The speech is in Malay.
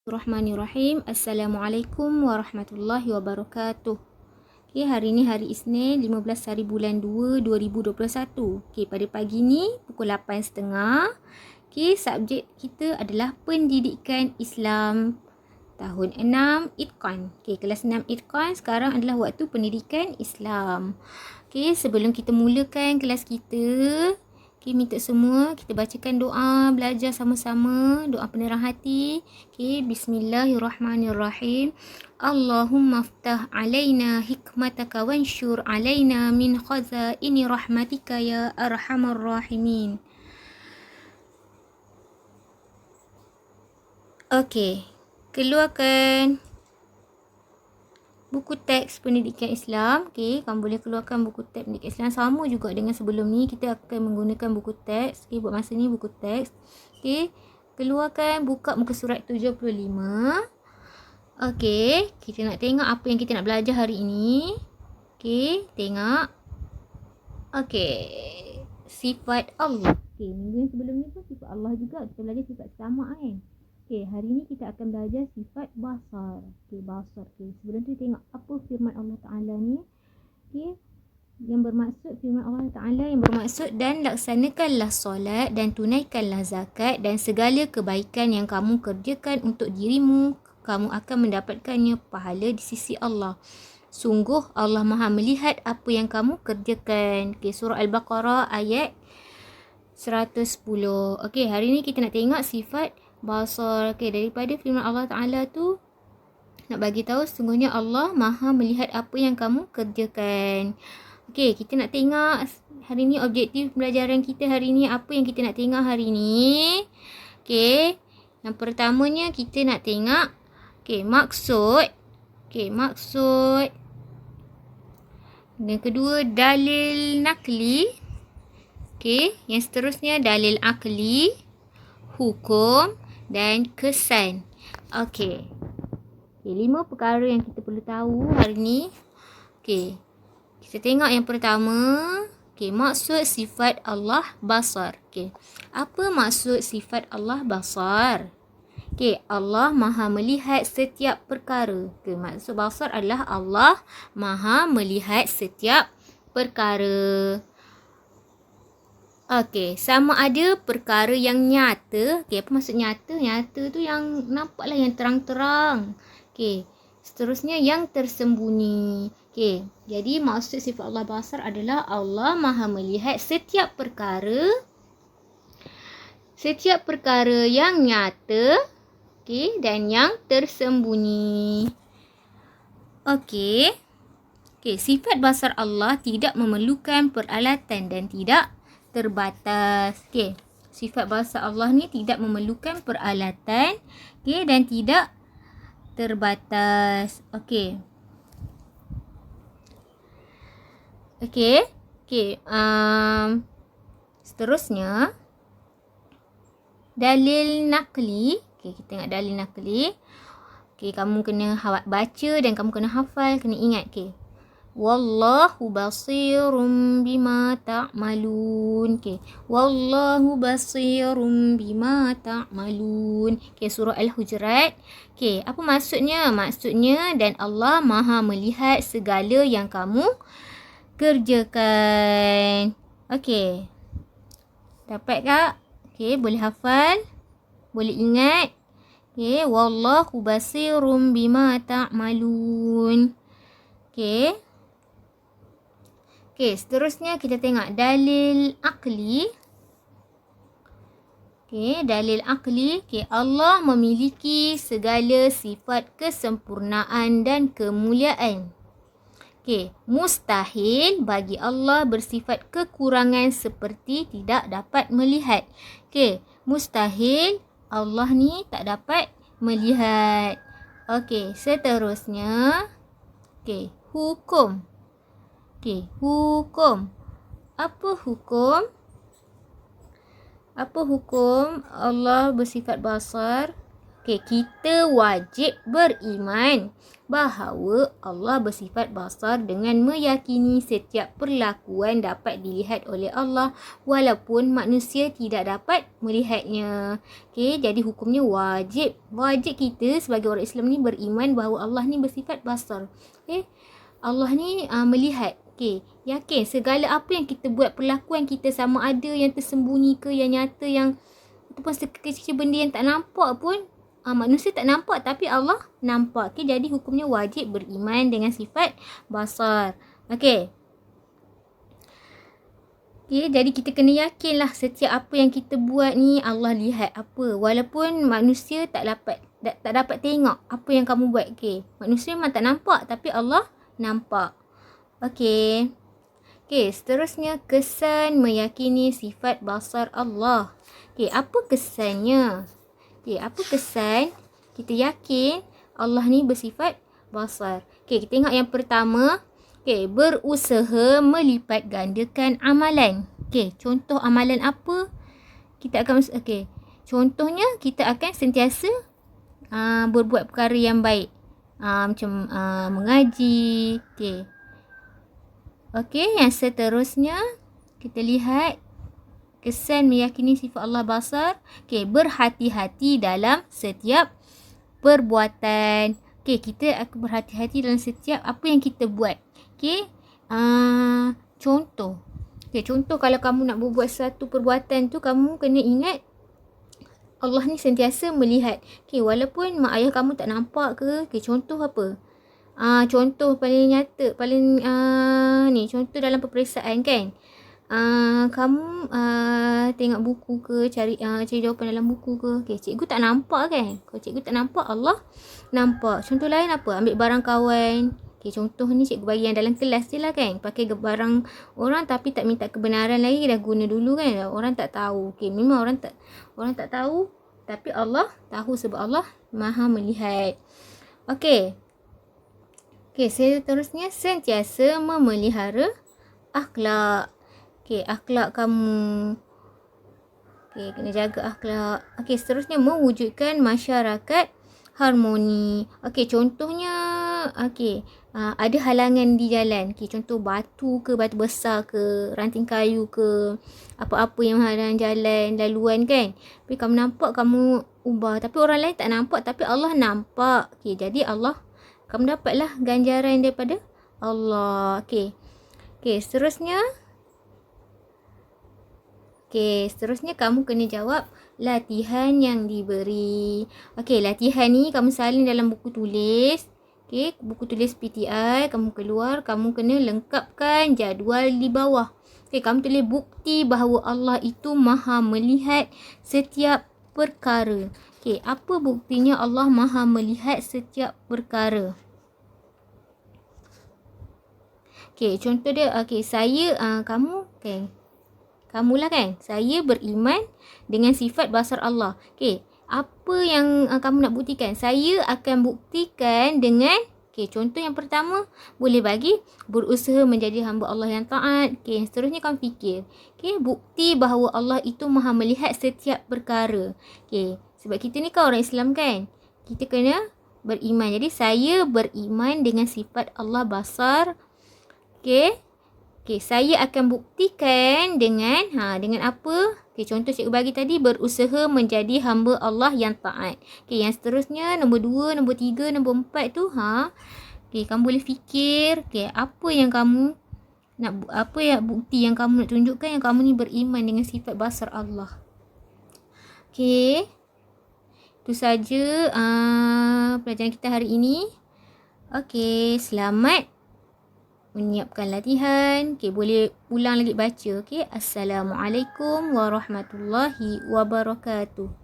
Bismillahirrahmanirrahim. Assalamualaikum warahmatullahi wabarakatuh. Okay, hari ni hari Isnin 15 hari bulan 2 2021. Okay, pada pagi ni pukul 8.30. Okay, subjek kita adalah pendidikan Islam tahun 6 Itqan. Okay, kelas 6 Itqan sekarang adalah waktu pendidikan Islam. Okay, sebelum kita mulakan kelas kita, okay, minta semua kita bacakan doa, belajar sama-sama, doa penerang hati. Okay, bismillahirrahmanirrahim. Allahumma aftah alaina hikmataka wansyur alaina min khazaini rahmatika ya arhamar rahimin. Okay, keluarkan buku teks pendidikan Islam. Okay, kamu boleh keluarkan buku teks pendidikan Islam. Sama juga dengan sebelum ni, kita akan menggunakan buku teks. Okay, buat masa ni buku teks. Okay, keluarkan, buka muka surat 75. Okay, kita nak tengok apa yang kita nak belajar hari ini. Okay, tengok. Okay, sifat Allah. Okay, minggu yang sebelum ni pun sifat Allah juga. Kita belajar sifat sama kan. Okay, hari ni kita akan belajar sifat basar. Okay, basar. Okay, sebelum tu tengok apa firman Allah Ta'ala ni. Okay, yang bermaksud firman Allah Ta'ala yang bermaksud, dan laksanakanlah solat dan tunaikanlah zakat dan segala kebaikan yang kamu kerjakan untuk dirimu, kamu akan mendapatkannya pahala di sisi Allah. Sungguh Allah Maha melihat apa yang kamu kerjakan. Okay, surah Al-Baqarah ayat 110. Okay, hari ni kita nak tengok sifat basar. Okay, daripada firman Allah Ta'ala tu nak bagi tahu sungguhnya Allah Maha melihat apa yang kamu kerjakan. Okay, kita nak tengok hari ni objektif pembelajaran kita hari ni, apa yang kita nak tengok hari ni. Okay, yang pertamanya kita nak tengok maksud. Okay, maksud. Yang kedua dalil nakli. Okay, yang seterusnya dalil akli, hukum dan kesan. Okay, 5 perkara yang kita perlu tahu hari ni. Okay, kita tengok yang pertama. Okay, maksud sifat Allah basar. Okay, apa maksud sifat Allah basar? Okay, Allah Maha melihat setiap perkara. Okay, maksud basar adalah Allah Maha melihat setiap perkara. Okey, sama ada perkara yang nyata. Okey, apa maksud nyata? Nyata tu yang nampaklah, yang terang-terang. Okey, seterusnya yang tersembunyi. Okey, jadi maksud sifat Allah basar adalah Allah Maha melihat setiap perkara. Setiap perkara yang nyata, okey, dan yang tersembunyi. Okey. Okey, sifat basar Allah tidak memerlukan peralatan dan tidak terbatas. Okey, sifat basar Allah ni tidak memerlukan peralatan, okey, dan tidak terbatas. Okey. Okey. Okey, seterusnya dalil nakli. Okey, kita tengok dalil nakli. Okey, kamu kena baca dan kamu kena hafal, kena ingat. Okey. Wallahu basirum bima ta'malun. Okay. Wallahu basirum bima ta'malun. Okay, surah Al-Hujurat. Okay, apa maksudnya? Maksudnya, dan Allah Maha melihat segala yang kamu kerjakan. Okay, dapat tak? Okay, boleh hafal? Boleh ingat? Okay, wallahu basirum bima ta'malun. Okay. Okey, seterusnya kita tengok dalil akli. Okey, dalil akli. Okey, Allah memiliki segala sifat kesempurnaan dan kemuliaan. Okey, mustahil bagi Allah bersifat kekurangan seperti tidak dapat melihat. Okey, mustahil Allah ni tak dapat melihat. Okey, seterusnya. Okey, hukum. Okey, hukum. Apa hukum? Apa hukum Allah bersifat basar? Okey, kita wajib beriman bahawa Allah bersifat basar dengan meyakini setiap perlakuan dapat dilihat oleh Allah walaupun manusia tidak dapat melihatnya. Okey, jadi hukumnya wajib. Wajib kita sebagai orang Islam ni beriman bahawa Allah ni bersifat basar. Okey, Allah ni melihat. Okey, yakin segala apa yang kita buat, perlakuan kita sama ada yang tersembunyi ke, yang nyata, yang ataupun sekecil benda yang tak nampak pun, manusia tak nampak tapi Allah nampak. Okay, jadi hukumnya wajib beriman dengan sifat basar. Okay. Okay, jadi kita kena yakinlah setiap apa yang kita buat ni Allah lihat apa. Walaupun manusia tak dapat tengok apa yang kamu buat. Okay, manusia memang tak nampak tapi Allah nampak. Okay. Okay, seterusnya kesan meyakini sifat basar Allah. Okay, apa kesannya? Okay, apa kesan kita yakin Allah ni bersifat basar? Okay, kita tengok yang pertama. Okay, berusaha melipat gandakan amalan. Okay, contoh amalan apa? Kita akan, okay, contohnya kita akan sentiasa berbuat perkara yang baik. Macam mengaji. Okay. Okay, yang seterusnya kita lihat kesan meyakini sifat Allah basar. Okay, berhati-hati dalam setiap perbuatan. Okay, kita akan berhati-hati dalam setiap apa yang kita buat. Okay, contoh. Okay, contoh kalau kamu nak berbuat satu perbuatan tu, kamu kena ingat Allah ni sentiasa melihat. Okay, walaupun mak ayah kamu tak nampak ke. Okay, contoh apa? Contoh paling nyata, paling ni, contoh dalam peperiksaan kan. Kamu tengok buku ke, cari jawapan dalam buku ke. Okay, cikgu tak nampak kan. Kalau cikgu tak nampak, Allah nampak. Contoh lain apa? Ambil barang kawan. Okay, contoh ni cikgu bagi yang dalam kelas je lah kan. Pakai barang orang tapi tak minta kebenaran lagi, dah guna dulu kan. Orang tak tahu. Okay, memang orang tak tahu tapi Allah tahu sebab Allah Maha melihat. Okay. Okay, seterusnya sentiasa memelihara akhlak. Okay, akhlak kamu. Okay, kena jaga akhlak. Okay, seterusnya mewujudkan masyarakat harmoni. Okay, contohnya, okay, ada halangan di jalan. Okay, contoh batu ke, batu besar ke, ranting kayu ke, apa-apa yang menghalang jalan, laluan kan. Tapi kamu nampak, kamu ubah. Tapi orang lain tak nampak, tapi Allah nampak. Okay, jadi Allah, kamu dapatlah ganjaran daripada Allah. Okay. Okay, seterusnya. Okay, seterusnya kamu kena jawab latihan yang diberi. Okay, latihan ni kamu salin dalam buku tulis. Okay, buku tulis PTI. Kamu keluar, kamu kena lengkapkan jadual di bawah. Okay, kamu tulis bukti bahawa Allah itu Maha melihat setiap perkara. Okay, apa buktinya Allah Maha melihat setiap perkara? Okay, contoh dia, okay, saya, kamu, okay, kamulah kan, saya beriman dengan sifat basar Allah. Okay, apa yang kamu nak buktikan? Saya akan buktikan dengan, okay, contoh yang pertama, boleh bagi berusaha menjadi hamba Allah yang taat. Okay, yang seterusnya kamu fikir. Okay, bukti bahawa Allah itu Maha melihat setiap perkara. Okay, sebab kita ni kan orang Islam kan, kita kena beriman. Jadi, saya beriman dengan sifat Allah basar. Okay. Okay, saya akan buktikan dengan dengan apa? Okay, contoh cikgu bagi tadi, berusaha menjadi hamba Allah yang taat. Okay, yang seterusnya nombor 2, nombor 3, nombor 4 tu okay, kamu boleh fikir, okay, apa yang kamu nak, apa yang bukti yang kamu nak tunjukkan yang kamu ni beriman dengan sifat basar Allah. Okay, itu saja pelajaran kita hari ini. Okay, selamat menyiapkan latihan. Okay, boleh ulang lagi baca. Okay, Assalamualaikum warahmatullahi wabarakatuh.